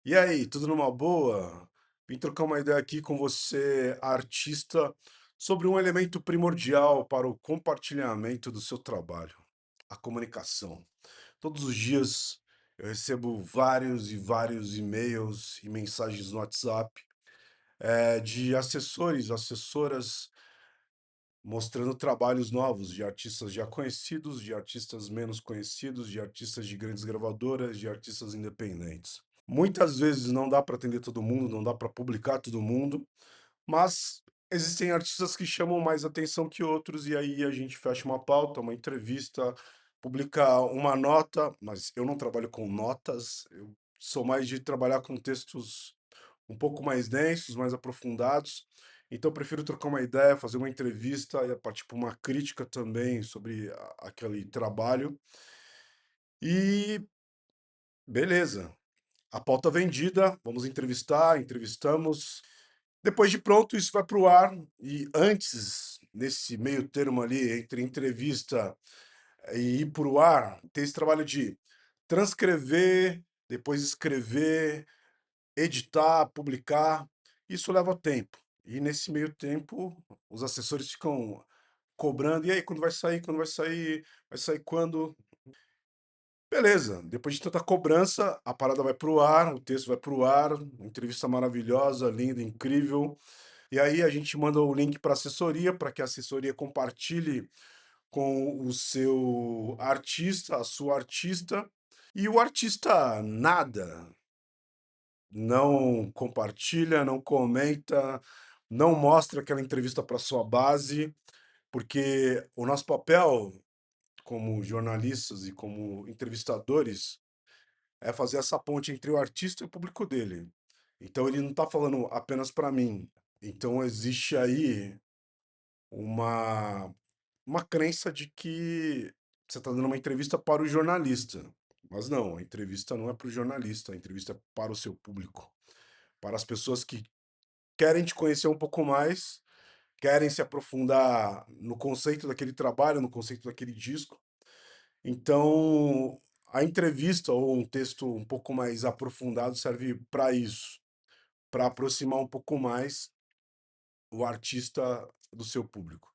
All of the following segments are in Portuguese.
E aí, tudo numa boa? Vim trocar uma ideia aqui com você, artista, sobre um elemento primordial para o compartilhamento do seu trabalho, a comunicação. Todos os dias eu recebo vários e vários e-mails e mensagens no WhatsApp, de assessores, assessoras mostrando trabalhos novos de artistas já conhecidos, de artistas menos conhecidos, de artistas de grandes gravadoras, de artistas independentes. Muitas vezes não dá para atender todo mundo, não dá para publicar todo mundo, mas existem artistas que chamam mais atenção que outros, e aí a gente fecha uma pauta, uma entrevista, publica uma nota, mas eu não trabalho com notas, eu sou mais de trabalhar com textos um pouco mais densos, mais aprofundados. Então eu prefiro trocar uma ideia, fazer uma entrevista e partir para uma crítica também sobre aquele trabalho. E beleza, a pauta vendida, vamos entrevistar, entrevistamos. Depois de pronto, isso vai para o ar. E antes, nesse meio termo ali, entre entrevista e ir para o ar, tem esse trabalho de transcrever, depois escrever, editar, publicar. Isso leva tempo. E nesse meio tempo, os assessores ficam cobrando. E aí, quando vai sair? Quando vai sair? Vai sair quando? Beleza, depois de tanta cobrança, a parada vai pro ar, o texto vai pro ar, uma entrevista maravilhosa, linda, incrível. E aí a gente manda o link para a assessoria, para que a assessoria compartilhe com o seu artista, a sua artista. E o artista nada, não compartilha, não comenta, não mostra aquela entrevista para sua base, porque o nosso papel como jornalistas e como entrevistadores é fazer essa ponte entre o artista e o público dele. Então ele não está falando apenas para mim. Então existe aí uma uma crença de que você está dando uma entrevista para o jornalista. Mas não, a entrevista não é para o jornalista, a entrevista é para o seu público, para as pessoas que querem te conhecer um pouco mais, querem se aprofundar no conceito daquele trabalho, no conceito daquele disco. Então, a entrevista ou um texto um pouco mais aprofundado serve para isso, para aproximar um pouco mais o artista do seu público.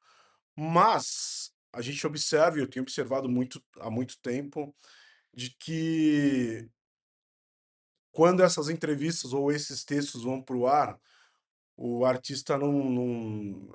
Mas a gente observa, e eu tenho observado muito há muito tempo, de que quando essas entrevistas ou esses textos vão para o ar, o artista não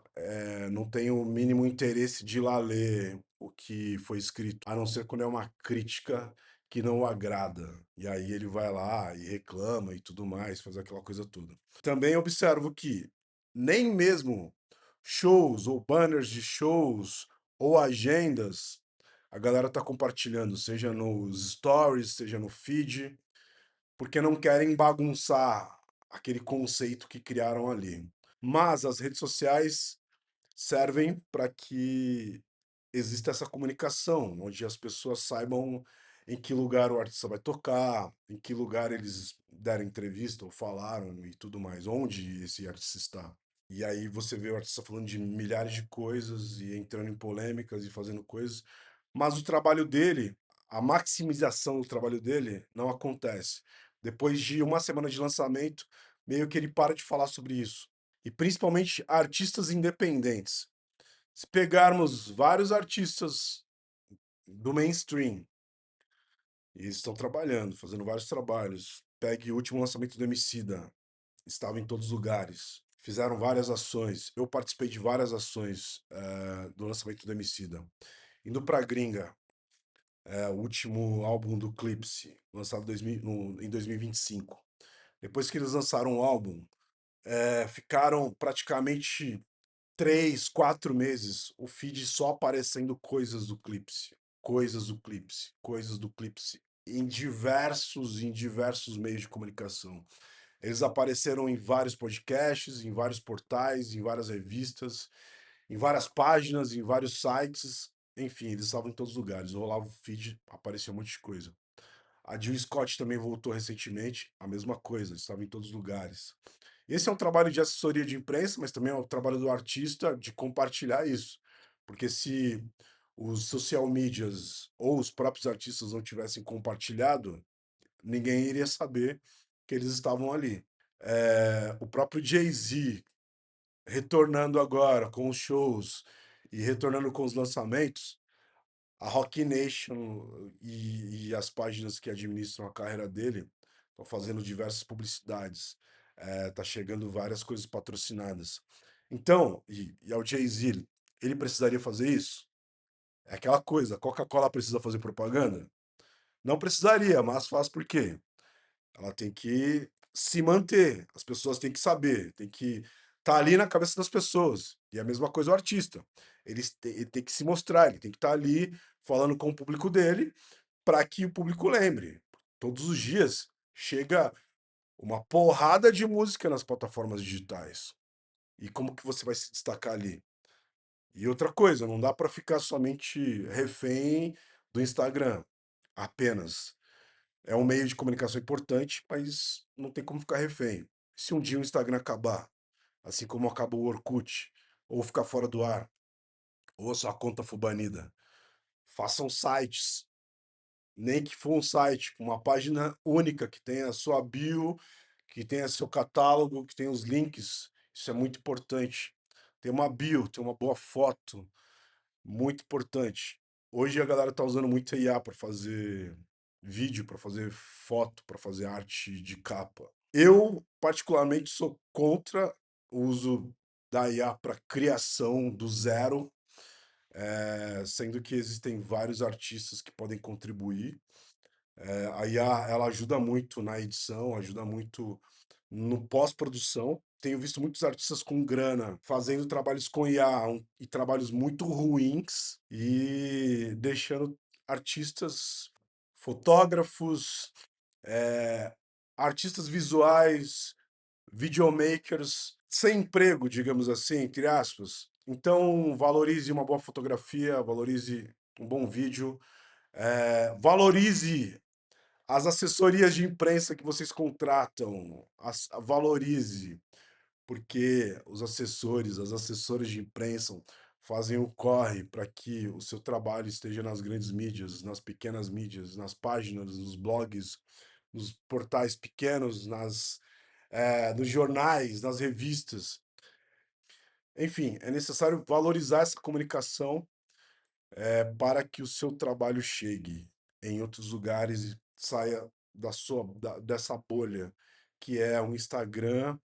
tem o mínimo interesse de ir lá ler o que foi escrito, a não ser quando é uma crítica que não o agrada. E aí ele vai lá e reclama e tudo mais, faz aquela coisa toda. Também observo que nem mesmo shows ou banners de shows ou agendas a galera tá compartilhando, seja nos stories, seja no feed, porque não querem bagunçar aquele conceito que criaram ali. Mas as redes sociais servem para que exista essa comunicação, onde as pessoas saibam em que lugar o artista vai tocar, em que lugar eles deram entrevista ou falaram e tudo mais, onde esse artista está. E aí você vê o artista falando de milhares de coisas e entrando em polêmicas e fazendo coisas, mas o trabalho dele, a maximização do trabalho dele não acontece. Depois de uma semana de lançamento, meio que ele para de falar sobre isso. E principalmente artistas independentes. Se pegarmos vários artistas do mainstream, e eles estão trabalhando, fazendo vários trabalhos. Pegue o último lançamento do Emicida, estava em todos os lugares. Fizeram várias ações. Eu participei de várias ações do lançamento do Emicida. Indo pra gringa, o último álbum do Clipse, lançado em 2025. Depois que eles lançaram o álbum, ficaram praticamente 3, 4 meses o feed só aparecendo coisas do Clipse, coisas do Clipse, coisas do Clipse, em diversos meios de comunicação. Eles apareceram em vários podcasts, em vários portais, em várias revistas, em várias páginas, em vários sites. Enfim, eles estavam em todos os lugares. Eu rolava o feed, aparecia um monte de coisa. A Jill Scott também voltou recentemente, a mesma coisa, estava em todos os lugares. Esse é um trabalho de assessoria de imprensa, mas também é o trabalho do artista de compartilhar isso. Porque se os social medias ou os próprios artistas não tivessem compartilhado, ninguém iria saber. que eles estavam ali. O próprio Jay-Z retornando agora com os shows e retornando com os lançamentos, a Rock Nation e as páginas que administram a carreira dele estão fazendo diversas publicidades. Tá chegando várias coisas patrocinadas. Então, e ao Jay-Z, ele precisaria fazer isso? É aquela coisa, a Coca-Cola precisa fazer propaganda? Não precisaria, mas faz por quê? Ela tem que se manter, as pessoas têm que saber, tem que estar ali na cabeça das pessoas. E a mesma coisa o artista. Ele tem que se mostrar, ele tem que estar ali falando com o público dele para que o público lembre. Todos os dias chega uma porrada de música nas plataformas digitais. E como que você vai se destacar ali? E outra coisa, não dá para ficar somente refém do Instagram apenas. É um meio de comunicação importante, mas não tem como ficar refém. Se um dia o Instagram acabar, assim como acabou o Orkut, ou ficar fora do ar, ou a sua conta for banida, façam sites, nem que for um site com uma página única, que tenha a sua bio, que tenha seu catálogo, que tenha os links. Isso é muito importante. Ter uma bio, ter uma boa foto, muito importante. Hoje a galera tá usando muito IA para fazer vídeo, para fazer foto, para fazer arte de capa. Eu, particularmente, sou contra o uso da IA para criação do zero, sendo que existem vários artistas que podem contribuir. A IA, ela ajuda muito na edição, ajuda muito no pós-produção. Tenho visto muitos artistas com grana fazendo trabalhos com IA e trabalhos muito ruins e deixando artistas, fotógrafos, eh, artistas visuais, videomakers sem emprego, digamos assim, entre aspas. Então, valorize uma boa fotografia, valorize um bom vídeo, valorize as assessorias de imprensa que vocês contratam, valorize, porque os assessores, as assessoras de imprensa fazem o corre para que o seu trabalho esteja nas grandes mídias, nas pequenas mídias, nas páginas, nos blogs, nos portais pequenos, nos jornais, nas revistas. Enfim, é necessário valorizar essa comunicação para que o seu trabalho chegue em outros lugares e saia dessa bolha que é o Instagram,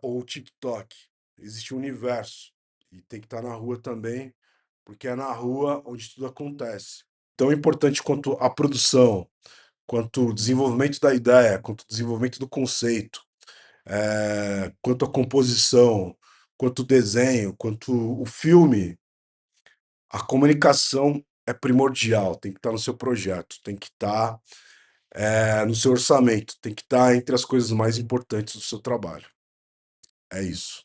ou o TikTok. Existe um universo e tem que estar na rua também, porque é na rua onde tudo acontece. Tão importante quanto a produção, quanto o desenvolvimento da ideia, quanto o desenvolvimento do conceito, quanto a composição, quanto o desenho, quanto o filme, a comunicação é primordial, tem que estar no seu projeto, tem que estar, no seu orçamento, tem que estar entre as coisas mais importantes do seu trabalho. É isso.